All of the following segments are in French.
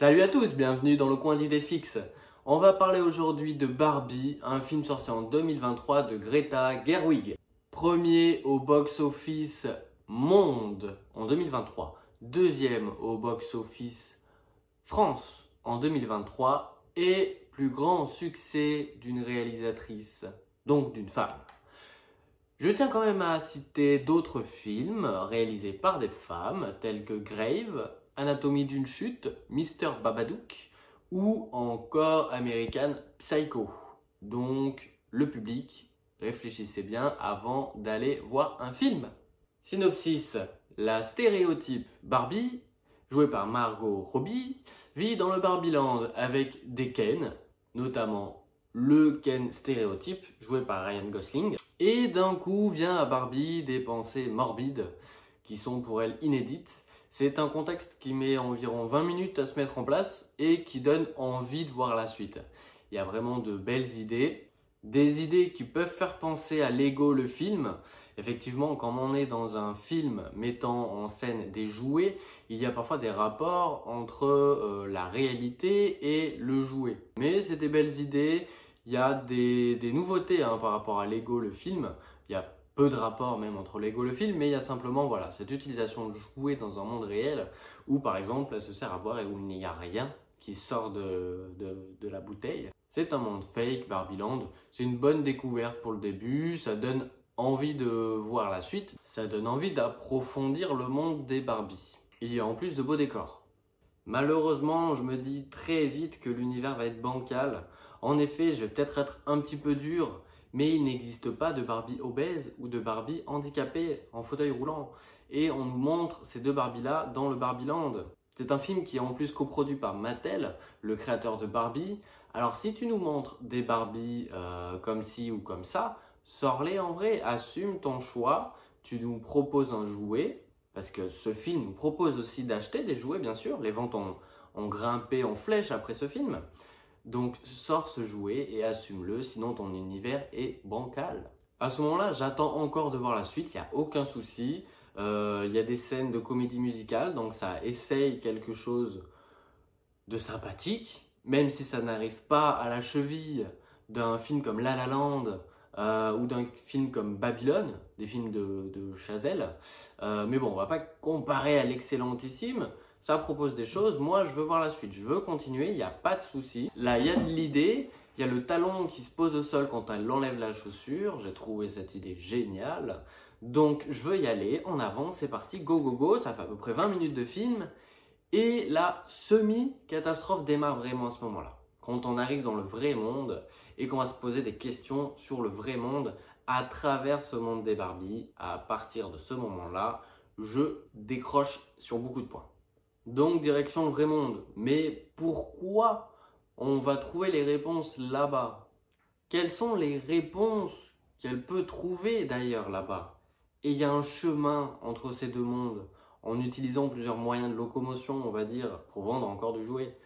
Salut à tous, bienvenue dans le coin d'idées fixes. On va parler aujourd'hui de Barbie, un film sorti en 2023 de Greta Gerwig. Premier au box-office monde en 2023, deuxième au box-office France en 2023 et plus grand succès d'une réalisatrice, donc d'une femme. Je tiens quand même à citer d'autres films réalisés par des femmes tels que Grave, Anatomie d'une chute, Mr. Babadook ou encore American Psycho. Donc le public, réfléchissez bien avant d'aller voir un film. Synopsis: la stéréotype Barbie, jouée par Margot Robbie, vit dans le Barbieland avec des Ken, notamment le Ken stéréotype, joué par Ryan Gosling. Et d'un coup vient à Barbie des pensées morbides qui sont pour elle inédites. C'est un contexte qui met environ 20 minutes à se mettre en place et qui donne envie de voir la suite. Il y a vraiment de belles idées, des idées qui peuvent faire penser à Lego le film. Effectivement, quand on est dans un film mettant en scène des jouets, il y a parfois des rapports entre la réalité et le jouet. Mais c'est des belles idées, il y a des nouveautés par rapport à Lego le film. Il y a peu de rapport même entre Lego le film, mais il y a simplement cette utilisation de jouets dans un monde réel où par exemple elle se sert à boire et où il n'y a rien qui sort de la bouteille. C'est un monde fake, Barbieland, c'est une bonne découverte pour le début, ça donne envie de voir la suite, ça donne envie d'approfondir le monde des Barbies. Il y a en plus de beaux décors. Malheureusement, je me dis très vite que l'univers va être bancal. En effet, je vais peut-être être un petit peu dur, mais il n'existe pas de Barbie obèse ou de Barbie handicapée en fauteuil roulant. Et on nous montre ces deux Barbies-là dans le Barbieland. C'est un film qui est en plus coproduit par Mattel, le créateur de Barbie. Alors si tu nous montres des Barbies comme ci ou comme ça, sors-les en vrai, assume ton choix. Tu nous proposes un jouet, parce que ce film nous propose aussi d'acheter des jouets bien sûr. Les ventes ont grimpé en flèche après ce film. Donc sors ce jouet et assume-le, sinon ton univers est bancal. À ce moment-là, j'attends encore de voir la suite, il n'y a aucun souci. Il y a des scènes de comédie musicale, donc ça essaye quelque chose de sympathique, même si ça n'arrive pas à la cheville d'un film comme La La Land ou d'un film comme Babylone, des films de Chazelle. Mais bon, on va pas comparer à l'excellentissime. Ça propose des choses, moi je veux voir la suite, je veux continuer, il n'y a pas de souci. Là, il y a de l'idée, il y a le talon qui se pose au sol quand elle enlève la chaussure, j'ai trouvé cette idée géniale. Donc je veux y aller, en avant, c'est parti, go go go, ça fait à peu près 20 minutes de film. Et la semi-catastrophe démarre vraiment à ce moment-là. Quand on arrive dans le vrai monde et qu'on va se poser des questions sur le vrai monde à travers ce monde des Barbies, à partir de ce moment-là, je décroche sur beaucoup de points. Donc direction le vrai monde. Mais pourquoi on va trouver les réponses là-bas? Quelles sont les réponses qu'elle peut trouver d'ailleurs là-bas? Et il y a un chemin entre ces deux mondes en utilisant plusieurs moyens de locomotion, on va dire, pour vendre encore du jouet.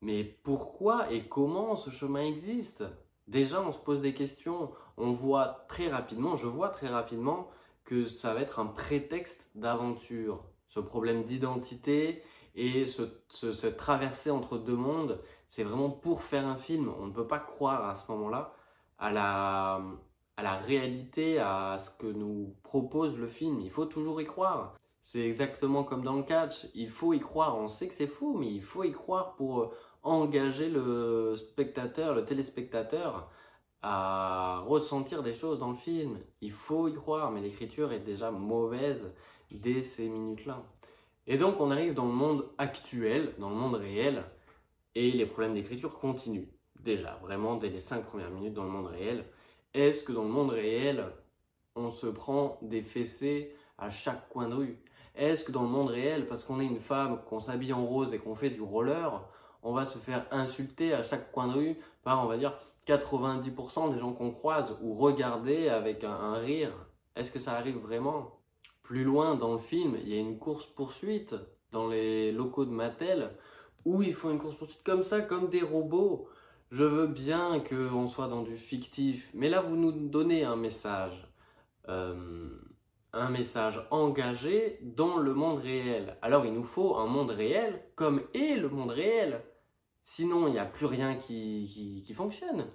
Mais pourquoi et comment ce chemin existe? Déjà, on se pose des questions. On voit très rapidement, je vois très rapidement que ça va être un prétexte d'aventure. Ce problème d'identité et cette traversée entre deux mondes, c'est vraiment pour faire un film. On ne peut pas croire à ce moment-là à la réalité, à ce que nous propose le film. Il faut toujours y croire. C'est exactement comme dans le catch. Il faut y croire. On sait que c'est faux, mais il faut y croire pour engager le spectateur, le téléspectateur à ressentir des choses dans le film. Il faut y croire, mais l'écriture est déjà mauvaise dès ces minutes-là. Et donc on arrive dans le monde actuel, dans le monde réel, et les problèmes d'écriture continuent. Déjà, vraiment dès les 5 premières minutes dans le monde réel. Est-ce que dans le monde réel, on se prend des fessées à chaque coin de rue? Est-ce que dans le monde réel, parce qu'on est une femme, qu'on s'habille en rose et qu'on fait du roller, on va se faire insulter à chaque coin de rue par, on va dire, 90% des gens qu'on croise ou regarder avec un rire? Est-ce que ça arrive vraiment? Plus loin dans le film, il y a une course-poursuite dans les locaux de Mattel où ils font une course-poursuite comme ça, comme des robots. Je veux bien qu'on soit dans du fictif, mais là vous nous donnez un message un message engagé dans le monde réel. Alors il nous faut un monde réel comme est le monde réel. Sinon, il n'y a plus rien qui fonctionne.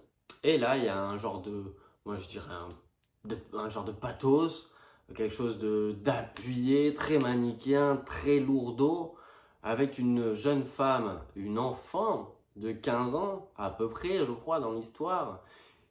Et là, il y a un genre de, moi je dirais un genre de pathos, quelque chose d'appuyé, très manichéen, très lourdeau, avec une jeune femme, une enfant de 15 ans à peu près, je crois, dans l'histoire,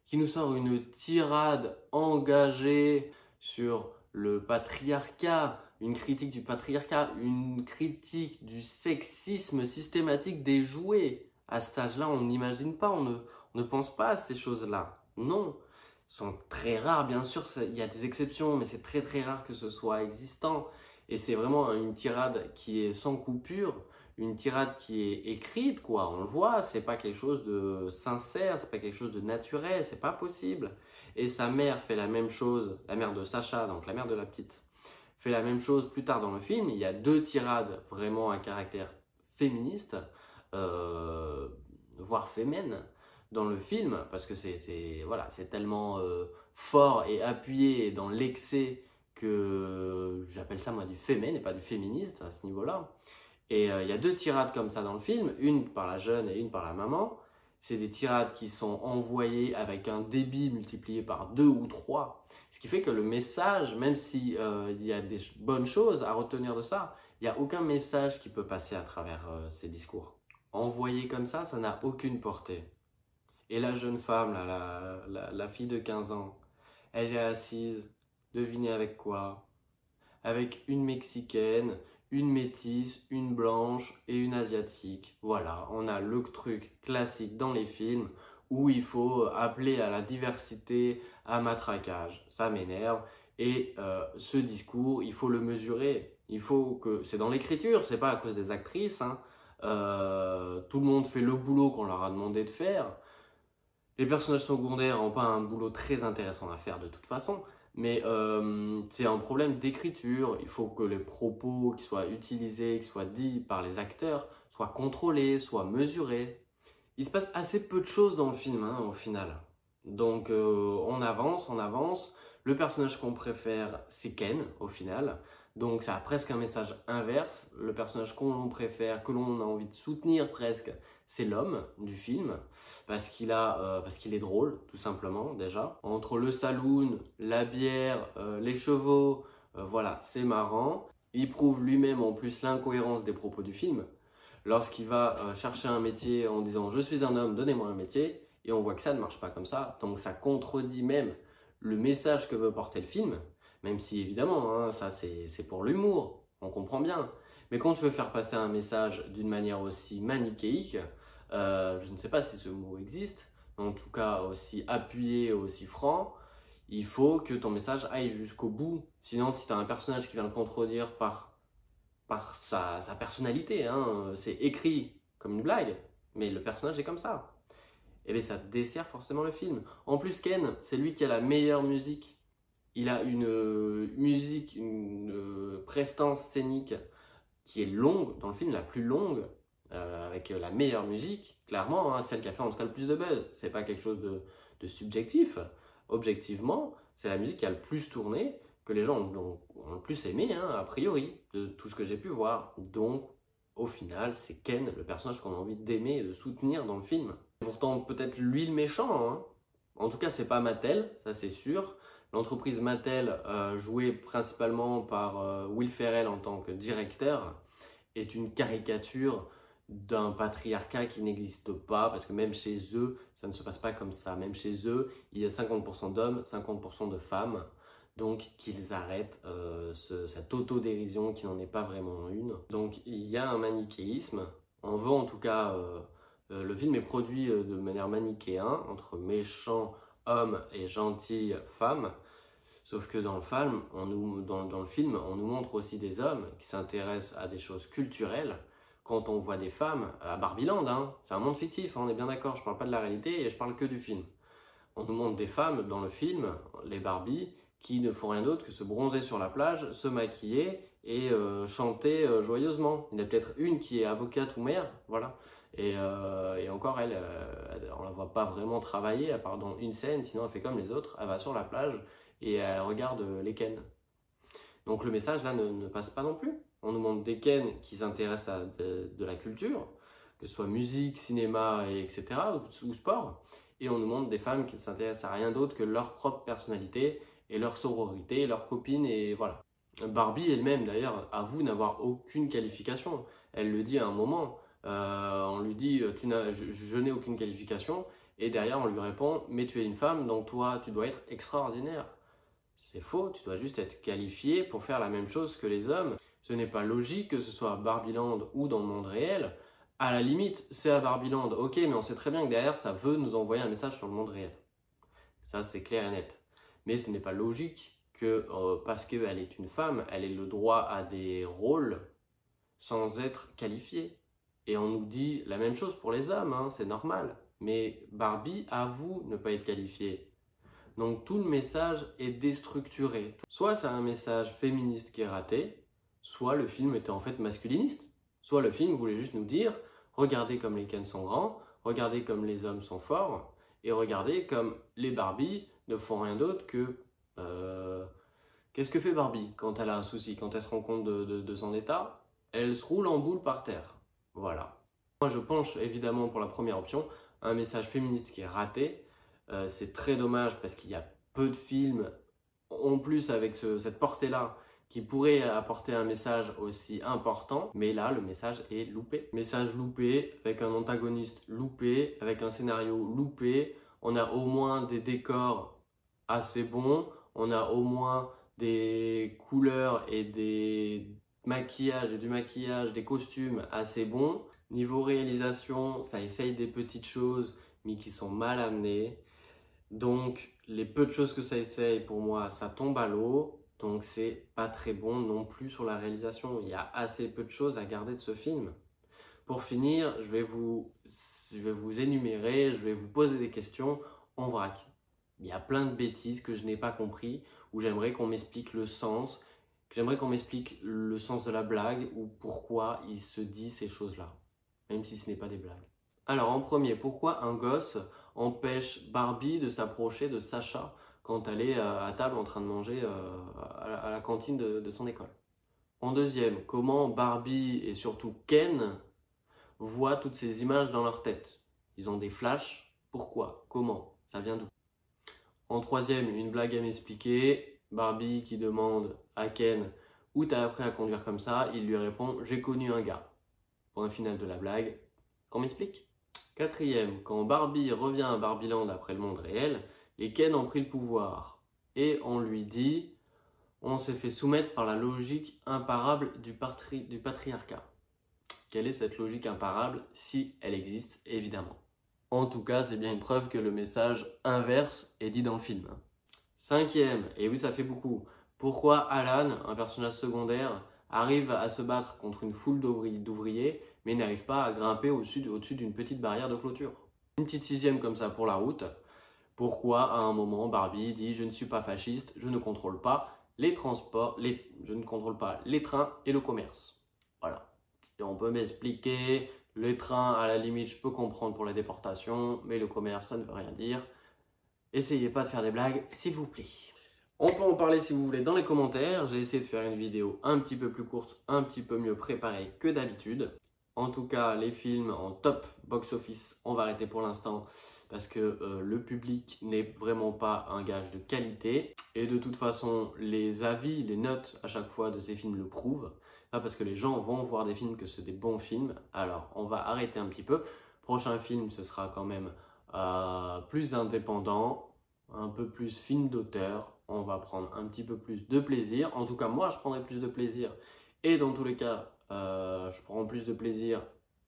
qui nous sort une tirade engagée sur le patriarcat, une critique du patriarcat, une critique du sexisme systématique des jouets. À cet âge-là, on n'imagine pas, on ne pense pas à ces choses-là. Non, sont très rares, bien sûr, il y a des exceptions, mais c'est très très rare que ce soit existant. Et c'est vraiment une tirade qui est sans coupure, une tirade qui est écrite, quoi. On le voit, c'est pas quelque chose de sincère, c'est pas quelque chose de naturel, c'est pas possible. Et sa mère fait la même chose, la mère de Sacha, donc la mère de la petite, fait la même chose plus tard dans le film. Il y a deux tirades vraiment à caractère féministe, voire féminin dans le film, parce que voilà, c'est tellement fort et appuyé dans l'excès que j'appelle ça moi du féminin et pas du féministe à ce niveau-là. Et il y a deux tirades comme ça dans le film, une par la jeune et une par la maman. C'est des tirades qui sont envoyées avec un débit multiplié par 2 ou 3. Ce qui fait que le message, même s'il y a des bonnes choses à retenir de ça, il n'y a aucun message qui peut passer à travers ces discours. Envoyé comme ça n'a aucune portée. Et la jeune femme, là, la fille de 15 ans, elle est assise, devinez avec quoi? Avec une Mexicaine, une métisse, une blanche et une asiatique. Voilà, on a le truc classique dans les films où il faut appeler à la diversité, à matraquage. Ça m'énerve. Et ce discours, il faut le mesurer. Il faut que... C'est dans l'écriture, c'est pas à cause des actrices. Hein. Tout le monde fait le boulot qu'on leur a demandé de faire. Les personnages secondaires n'ont pas un boulot très intéressant à faire de toute façon. Mais c'est un problème d'écriture. Il faut que les propos qui soient utilisés, qui soient dits par les acteurs, soient contrôlés, soient mesurés. Il se passe assez peu de choses dans le film, hein, au final. Donc on avance, on avance. Le personnage qu'on préfère, c'est Ken, au final. Donc ça a presque un message inverse. Le personnage qu'on préfère, que l'on a envie de soutenir presque, c'est l'homme du film. Parce qu'il est drôle, tout simplement, déjà. Entre le saloon, la bière, les chevaux, voilà, c'est marrant. Il prouve lui-même en plus l'incohérence des propos du film. Lorsqu'il va chercher un métier en disant « Je suis un homme, donnez-moi un métier », et on voit que ça ne marche pas comme ça. Donc ça contredit même le message que veut porter le film, même si évidemment, hein, ça c'est pour l'humour, on comprend bien. Mais quand tu veux faire passer un message d'une manière aussi manichéique, je ne sais pas si ce mot existe, mais en tout cas aussi appuyé, aussi franc, il faut que ton message aille jusqu'au bout. Sinon, si tu as un personnage qui vient le contredire par sa personnalité, hein, c'est écrit comme une blague, mais le personnage est comme ça. Et bien ça dessert forcément le film. En plus, Ken, c'est lui qui a la meilleure musique. Il a une musique, une prestance scénique qui est longue, dans le film la plus longue, avec la meilleure musique, clairement, hein, celle qui a fait en tout cas le plus de buzz. C'est pas quelque chose de subjectif. Objectivement, c'est la musique qui a le plus tourné, que les gens ont le plus aimé, hein, a priori, de tout ce que j'ai pu voir. Donc, au final, c'est Ken, le personnage qu'on a envie d'aimer et de soutenir dans le film. Pourtant, peut-être lui le méchant, hein. En tout cas, c'est pas Mattel, ça c'est sûr. L'entreprise Mattel, jouée principalement par Will Ferrell en tant que directeur, est une caricature d'un patriarcat qui n'existe pas, parce que même chez eux, ça ne se passe pas comme ça. Même chez eux, il y a 50% d'hommes, 50% de femmes. Donc qu'ils arrêtent cette autodérision qui n'en est pas vraiment une. Donc il y a un manichéisme. On veut en tout cas, le film est produit de manière manichéenne, entre méchants hommes et gentilles femmes. Sauf que dans le film, on nous montre aussi des hommes qui s'intéressent à des choses culturelles. Quand on voit des femmes à Barbieland, hein, c'est un monde fictif, hein, on est bien d'accord, je parle pas de la réalité et je parle que du film. On nous montre des femmes dans le film, les Barbies, qui ne font rien d'autre que se bronzer sur la plage, se maquiller et chanter joyeusement. Il y en a peut-être une qui est avocate ou mère, voilà. Et encore, on la voit pas vraiment travailler, à part dans une scène, sinon elle fait comme les autres, elle va sur la plage et elle regarde les Ken. Donc le message là ne passe pas non plus. On nous montre des Ken qui s'intéressent à de la culture, que ce soit musique, cinéma, etc. ou sport. Et on nous montre des femmes qui ne s'intéressent à rien d'autre que leur propre personnalité et leur sororité, leur copine, et voilà. Barbie elle-même d'ailleurs avoue n'avoir aucune qualification. Elle le dit à un moment. On lui dit je n'ai aucune qualification, et derrière on lui répond mais tu es une femme donc toi tu dois être extraordinaire. C'est faux, tu dois juste être qualifié pour faire la même chose que les hommes. Ce n'est pas logique que ce soit à Barbieland ou dans le monde réel. À la limite, c'est à Barbieland, ok, mais on sait très bien que derrière ça veut nous envoyer un message sur le monde réel. Ça c'est clair et net. Mais ce n'est pas logique que parce qu'elle est une femme, elle ait le droit à des rôles sans être qualifiée. Et on nous dit la même chose pour les hommes, hein, c'est normal. Mais Barbie avoue ne pas être qualifiée. Donc tout le message est déstructuré. Soit c'est un message féministe qui est raté, soit le film était en fait masculiniste. Soit le film voulait juste nous dire, regardez comme les Ken sont grands, regardez comme les hommes sont forts, et regardez comme les Barbie ne font rien d'autre que... Qu'est-ce que fait Barbie quand elle a un souci, quand elle se rend compte de son état? Elle se roule en boule par terre. Voilà. Moi je penche évidemment pour la première option, un message féministe qui est raté. C'est très dommage parce qu'il y a peu de films, en plus avec cette portée-là, qui pourraient apporter un message aussi important. Mais là, le message est loupé. Message loupé, avec un antagoniste loupé, avec un scénario loupé. On a au moins des décors assez bons, on a au moins des couleurs et des maquillages et du maquillage, des costumes assez bons. Niveau réalisation, ça essaye des petites choses, mais qui sont mal amenées. Donc, les peu de choses que ça essaye, pour moi, ça tombe à l'eau. Donc, c'est pas très bon non plus sur la réalisation. Il y a assez peu de choses à garder de ce film. Pour finir, je vais vous énumérer, je vais vous poser des questions en vrac. Il y a plein de bêtises que je n'ai pas compris, où j'aimerais qu'on m'explique le sens, j'aimerais qu'on m'explique le sens de la blague ou pourquoi il se dit ces choses-là, même si ce n'est pas des blagues. Alors en premier, pourquoi un gosse empêche Barbie de s'approcher de Sacha quand elle est à table en train de manger à la cantine de son école? En deuxième, comment Barbie et surtout Ken voient toutes ces images dans leur tête? Ils ont des flashs, pourquoi? Comment? Ça vient d'où? En troisième, une blague à m'expliquer. Barbie qui demande à Ken « Où t'as appris à conduire comme ça ?» Il lui répond « J'ai connu un gars. » Point final de la blague. Qu'on m'explique? Quatrième, quand Barbie revient à Barbieland après le monde réel, les Ken ont pris le pouvoir. Et on lui dit « On s'est fait soumettre par la logique imparable du patriarcat. » Quelle est cette logique imparable, si elle existe, évidemment? En tout cas, c'est bien une preuve que le message inverse est dit dans le film. Cinquième, et oui ça fait beaucoup, pourquoi Alan, un personnage secondaire, arrive à se battre contre une foule d'ouvriers, mais n'arrive pas à grimper au-dessus d'une petite barrière de clôture? Une petite sixième comme ça pour la route, pourquoi à un moment Barbie dit « Je ne suis pas fasciste, je ne contrôle pas les transports, je ne contrôle pas les trains et le commerce. » Voilà. Et on peut m'expliquer, les trains à la limite je peux comprendre pour la déportation, mais le commerce ça ne veut rien dire. Essayez pas de faire des blagues, s'il vous plaît. On peut en parler si vous voulez dans les commentaires. J'ai essayé de faire une vidéo un petit peu plus courte, un petit peu mieux préparée que d'habitude. En tout cas, les films en top box-office, on va arrêter pour l'instant parce que le public n'est vraiment pas un gage de qualité. Et de toute façon, les avis, les notes à chaque fois de ces films le prouvent. Pas parce que les gens vont voir des films que c'est des bons films. Alors, on va arrêter un petit peu. Prochain film, ce sera quand même plus indépendant, un peu plus film d'auteur. On va prendre un petit peu plus de plaisir. En tout cas, moi, je prendrai plus de plaisir. Et dans tous les cas, je prends plus de plaisir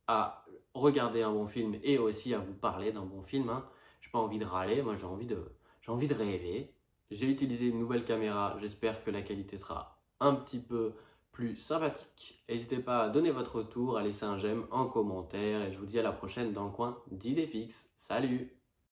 à regarder un bon film et aussi à vous parler d'un bon film. Hein. Je n'ai pas envie de râler, moi j'ai envie de rêver. J'ai utilisé une nouvelle caméra, j'espère que la qualité sera un petit peu plus sympathique. N'hésitez pas à donner votre retour, à laisser un j'aime en commentaire et je vous dis à la prochaine dans le coin d'idées fixes. Salut!